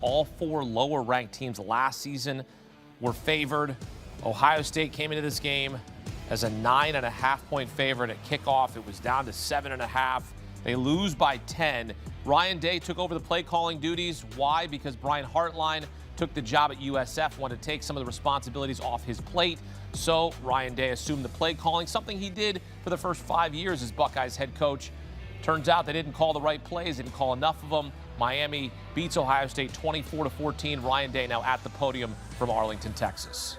All four lower-ranked teams last season were favored. Ohio State came into this game as a 9.5-point favorite at kickoff. It was down to 7.5. They lose by 10. Ryan Day took over the play-calling duties. Why? Because Brian Hartline took the job at USF, wanted to take some of the responsibilities off his plate. So Ryan Day assumed the play-calling, something he did for the first 5 years as Buckeyes head coach. Turns out they didn't call the right plays, didn't call enough of them. Miami beats Ohio State 24-14. Ryan Day now at the podium from Arlington, Texas.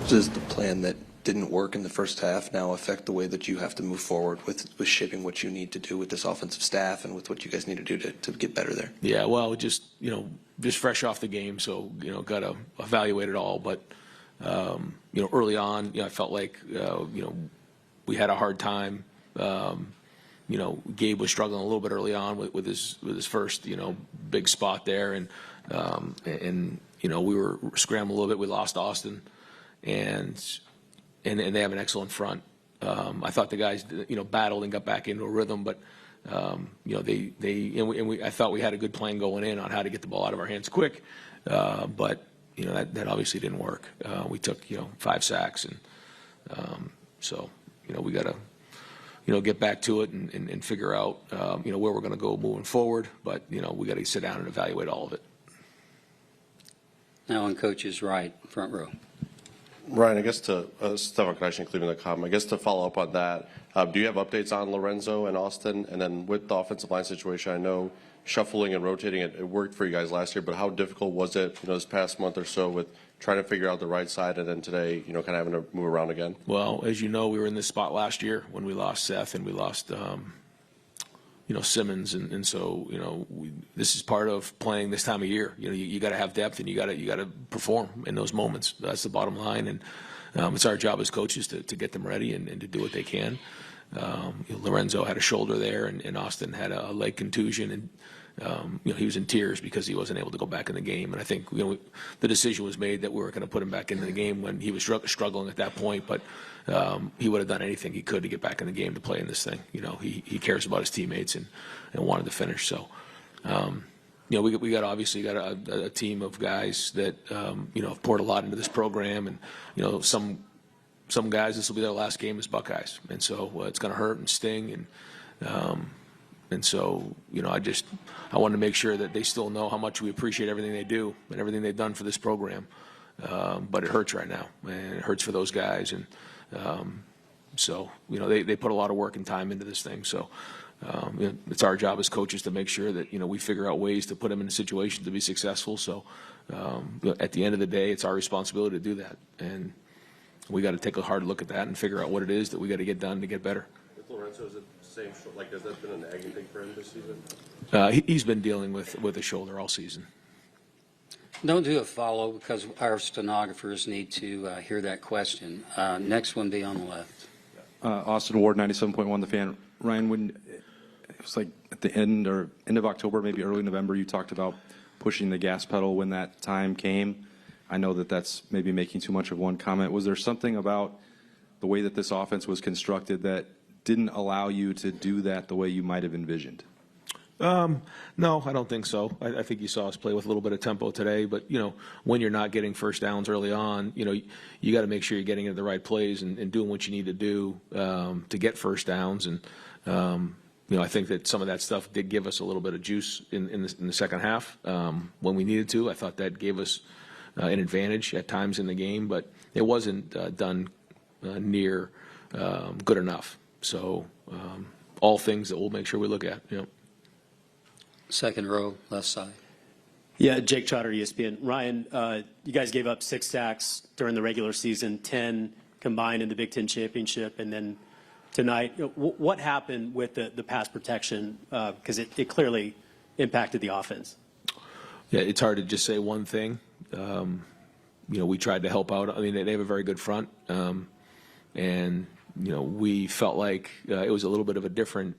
Does the plan that didn't work in the first half now affect the way that you have to move forward with shaping what you need to do with this offensive staff and with what you guys need to do to get better there? Yeah, well, just fresh off the game, so got to evaluate it all. But early on, I felt like we had a hard time. Gabe was struggling a little bit early on with his first big spot there, and we were scrambling a little bit. We lost Austin, and they have an excellent front. I thought the guys battled and got back into a rhythm, but I thought we had a good plan going in on how to get the ball out of our hands quick, but that obviously didn't work. We took 5 sacks, and so we got to get back to it and figure out, where we're going to go moving forward. But, we got to sit down and evaluate all of it. Now on coach's right, front row. Ryan, I guess to Stefan Kneishin, Cleveland.com, I guess to follow up on that, do you have updates on Lorenzo and Austin? And then with the offensive line situation, I know shuffling and rotating, it worked for you guys last year, but how difficult was it, this past month or so with trying to figure out the right side and then today, kind of having to move around again? Well, as you know, we were in this spot last year when we lost Seth and we lost, Simmons. And so, this is part of playing this time of year. You got to have depth and you got to perform in those moments. That's the bottom line. And it's our job as coaches to get them ready and to do what they can. Lorenzo had a shoulder there, and Austin had a leg contusion, and he was in tears because he wasn't able to go back in the game. And I think the decision was made that we were going to put him back into the game when he was struggling at that point. But he would have done anything he could to get back in the game to play in this thing. He cares about his teammates and wanted to finish. So we got obviously got a team of guys that have poured a lot into this program, and some guys, this will be their last game as Buckeyes, and so it's going to hurt and sting, and so I want to make sure that they still know how much we appreciate everything they do and everything they've done for this program. But it hurts right now, and it hurts for those guys, and so they put a lot of work and time into this thing. So it's our job as coaches to make sure that we figure out ways to put them in a situation to be successful. So at the end of the day, it's our responsibility to do that, and we got to take a hard look at that and figure out what it is that we got to get done to get better. With Lorenzo, is it the same? Has that been a nagging thing for him this season? He's been dealing with a shoulder all season. Don't do a follow because our stenographers need to hear that question. Next one be on the left. Austin Ward, 97.1 The Fan. Ryan, when it was like at the end of October, maybe early November, you talked about pushing the gas pedal when that time came. I know that that's maybe making too much of one comment. Was there something about the way that this offense was constructed that didn't allow you to do that the way you might have envisioned? No, I don't think so. I think you saw us play with a little bit of tempo today, but when you're not getting first downs early on, you got to make sure you're getting into the right plays and doing what you need to do to get first downs. And I think that some of that stuff did give us a little bit of juice in the second half when we needed to. I thought that gave us an advantage at times in the game, but it wasn't done near good enough. So all things that we'll make sure we look at. Second row, left side. Yeah, Jake Trotter, ESPN. Ryan, you guys gave up 6 sacks during the regular season, 10 combined in the Big Ten championship, and then tonight. What happened with the pass protection? Because it clearly impacted the offense. Yeah, it's hard to just say one thing. We tried to help out. I mean, they have a very good front, and we felt like it was a little bit of a different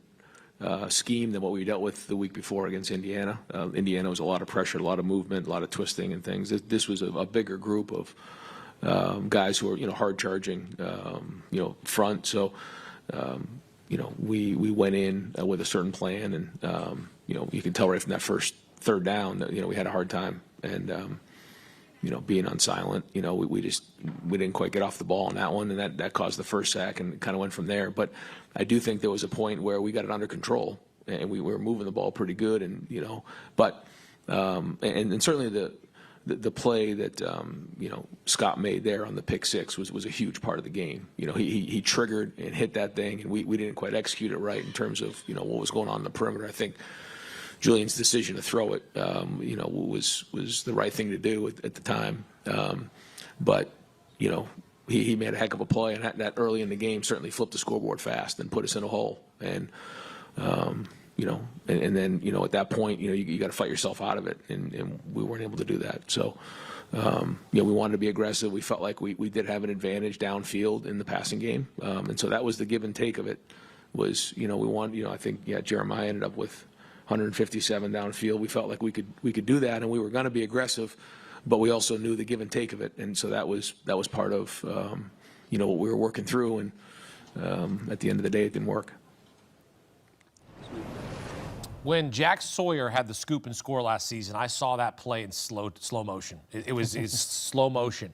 scheme than what we dealt with the week before against Indiana. Indiana was a lot of pressure, a lot of movement, a lot of twisting and things. This was a bigger group of guys who are hard charging, front. So we went in with a certain plan, and you can tell right from that first third down, we had a hard time. And, being on silent, we didn't quite get off the ball on that one, and that caused the first sack, and it kind of went from there. But I do think there was a point where we got it under control, and we were moving the ball pretty good, and but and certainly the play that Scott made there on the pick six was a huge part of the game. He triggered and hit that thing, and we didn't quite execute it right in terms of what was going on in the perimeter. I think Julian's decision to throw it, was the right thing to do at the time. But he made a heck of a play, and that early in the game certainly flipped the scoreboard fast and put us in a hole. And and then at that point, you got to fight yourself out of it, and we weren't able to do that. So we wanted to be aggressive. We felt like we did have an advantage downfield in the passing game, and so that was the give and take of it. Was we wanted I think Jeremiah ended up with 157 downfield. We felt like we could do that, and we were going to be aggressive, but we also knew the give and take of it, and so that was part of what we were working through. And at the end of the day, it didn't work. When Jack Sawyer had the scoop and score last season, I saw that play in slow motion. It was slow motion.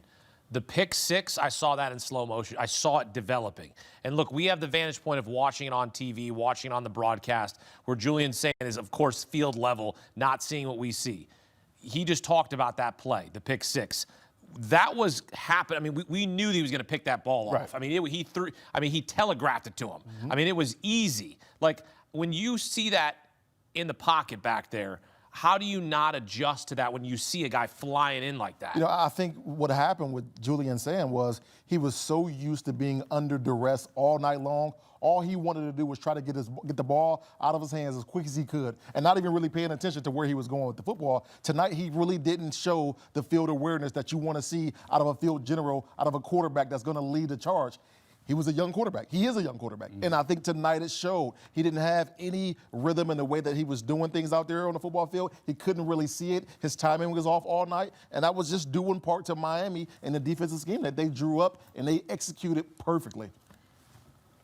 The pick six, I saw that in slow motion. I saw it developing. And look, we have the vantage point of watching it on TV, watching it on the broadcast, where Julian Sayin is, of course, field level, not seeing what we see. He just talked about that play, the pick six. That was happening. I mean, we knew he was going to pick that ball off. I mean, he telegraphed it to him. Mm-hmm. I mean, it was easy. Like, when you see that in the pocket back there, how do you not adjust to that when you see a guy flying in like that? I think what happened with Julian Sayin was he was so used to being under duress all night long. All he wanted to do was try to get the ball out of his hands as quick as he could, and not even really paying attention to where he was going with the football. Tonight, he really didn't show the field awareness that you want to see out of a field general, out of a quarterback that's going to lead the charge. He was a young quarterback. He is a young quarterback. Mm-hmm. And I think tonight it showed. He didn't have any rhythm in the way that he was doing things out there on the football field. He couldn't really see it. His timing was off all night. And that was just due in part to Miami and the defensive scheme that they drew up and they executed perfectly.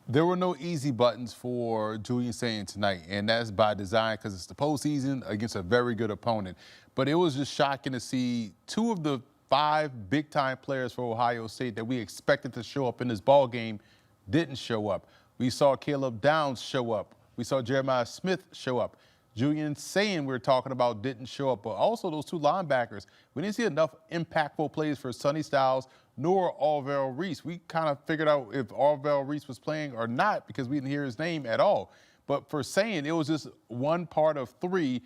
There were no easy buttons for Julian Sayin tonight, and that's by design because it's the postseason against a very good opponent. But it was just shocking to see two of the 5 big-time players for Ohio State that we expected to show up in this ball game didn't show up. We saw Caleb Downs show up. We saw Jeremiah Smith show up. Julian Sayin, we're talking about, didn't show up. But also those 2 linebackers. We didn't see enough impactful plays for Sonny Styles nor Orville Reese. We kind of figured out if Orville Reese was playing or not because we didn't hear his name at all. But for Sayin, it was just one part of 3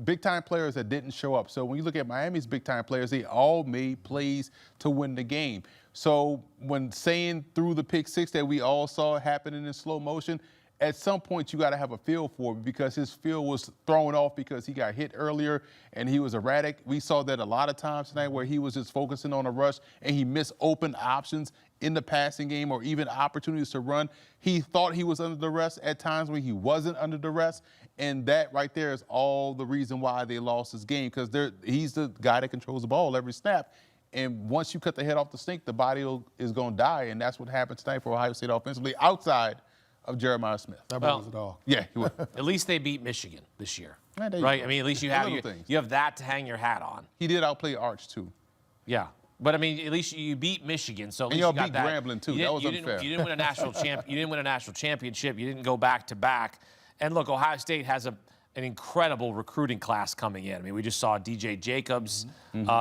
big-time players that didn't show up. So when you look at Miami's big-time players, they all made plays to win the game. So when Sayin threw the pick six that we all saw happening in slow motion, at some point you got to have a feel for it because his feel was thrown off because he got hit earlier and he was erratic. We saw that a lot of times tonight where he was just focusing on a rush and he missed open options in the passing game or even opportunities to run. He thought he was under duress at times when he wasn't under duress, and that right there is all the reason why they lost this game because he's the guy that controls the ball every snap. And once you cut the head off the snake, the body is going to die, and that's what happened tonight for Ohio State offensively outside of Jeremiah Smith. That was it all. Yeah, he was. At least they beat Michigan this year, Yeah, right? I mean, at least you have that to hang your hat on. He did outplay Arch, too. Yeah. But I mean, at least you beat Michigan, so at least y'all you got beat that. Grambling, too. That was unfair. You didn't win a national You didn't win a national championship. You didn't go back to back. And look, Ohio State has an incredible recruiting class coming in. I mean, we just saw DJ Jacobs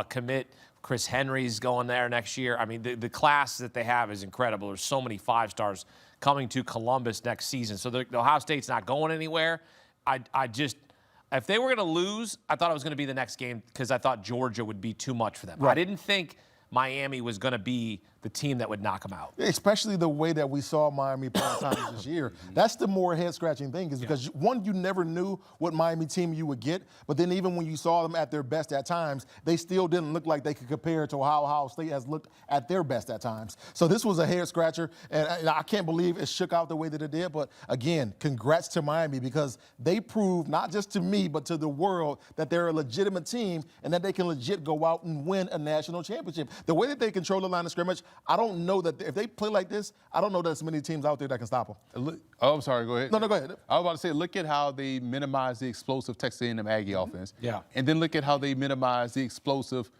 commit. Chris Henry's going there next year. I mean, the class that they have is incredible. There's so many 5-stars coming to Columbus next season. So the Ohio State's not going anywhere. If they were going to lose, I thought it was going to be the next game because I thought Georgia would be too much for them. Right. I didn't think Miami was going to be the team that would knock them out. Especially the way that we saw Miami play at times this year. That's the more head-scratching thing is because, one, you never knew what Miami team you would get, but then even when you saw them at their best at times, they still didn't look like they could compare to how Ohio State has looked at their best at times. So this was a head-scratcher, and I can't believe it shook out the way that it did, but again, congrats to Miami because they proved, not just to me, but to the world, that they're a legitimate team and that they can legit go out and win a national championship. The way that they control the line of scrimmage, I don't know that if they play like this, I don't know there's many teams out there that can stop them. Oh, I'm sorry. Go ahead. No, go ahead. I was about to say, look at how they minimize the explosive Texas A&M Aggie offense. Yeah. And then look at how they minimize the explosive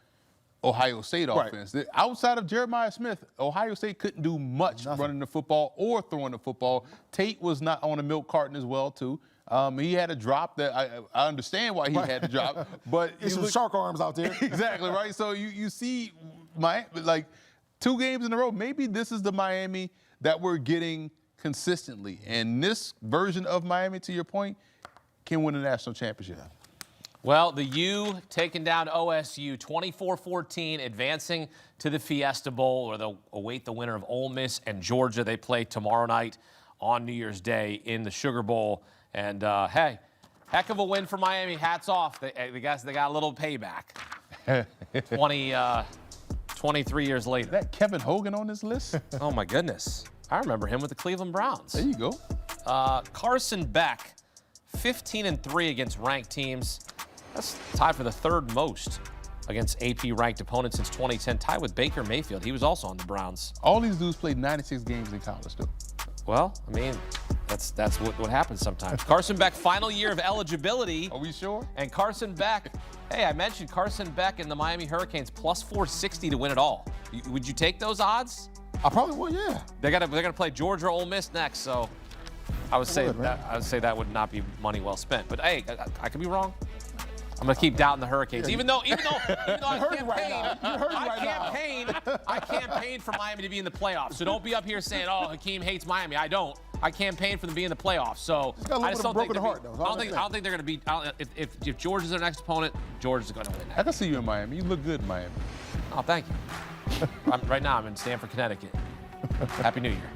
Ohio State offense. Outside of Jeremiah Smith, Ohio State couldn't do much running the football or throwing the football. Tate was not on a milk carton as well, too. He had a drop that I understand why he had to drop, but it's some shark arms out there. Exactly, right? So you see Miami, like 2 games in a row, maybe this is the Miami that we're getting consistently. And this version of Miami, to your point, can win a national championship. Well, the U taking down OSU 24-14, advancing to the Fiesta Bowl, where they'll await the winner of Ole Miss and Georgia. They play tomorrow night on New Year's Day in the Sugar Bowl. And, hey, heck of a win for Miami. Hats off. They got a little payback. 23 years later. Is that Kevin Hogan on this list? Oh, my goodness. I remember him with the Cleveland Browns. There you go. Carson Beck, 15-3 against ranked teams. That's tied for the 3rd most against AP-ranked opponents since 2010, tied with Baker Mayfield. He was also on the Browns. All these dudes played 96 games in college, though. Well, I mean, that's what happens sometimes. Carson Beck, final year of eligibility. Are we sure? And Carson Beck, hey, I mentioned Carson Beck and the Miami Hurricanes plus 460 to win it all. Would you take those odds? I probably would, yeah. They're gonna play Georgia or Ole Miss next, so I would say that would not be money well spent. But hey, I could be wrong. I'm gonna keep doubting the Hurricanes, even though I campaign for Miami to be in the playoffs. So don't be up here saying, "Oh, Hakeem hates Miami." I don't. I campaign for them to be in the playoffs. So I just don't think I don't think they're gonna be. If Georgia's their next opponent, Georgia's gonna win. I can see you in Miami. You look good in Miami. Oh, thank you. Right now, I'm in Stamford, Connecticut. Happy New Year.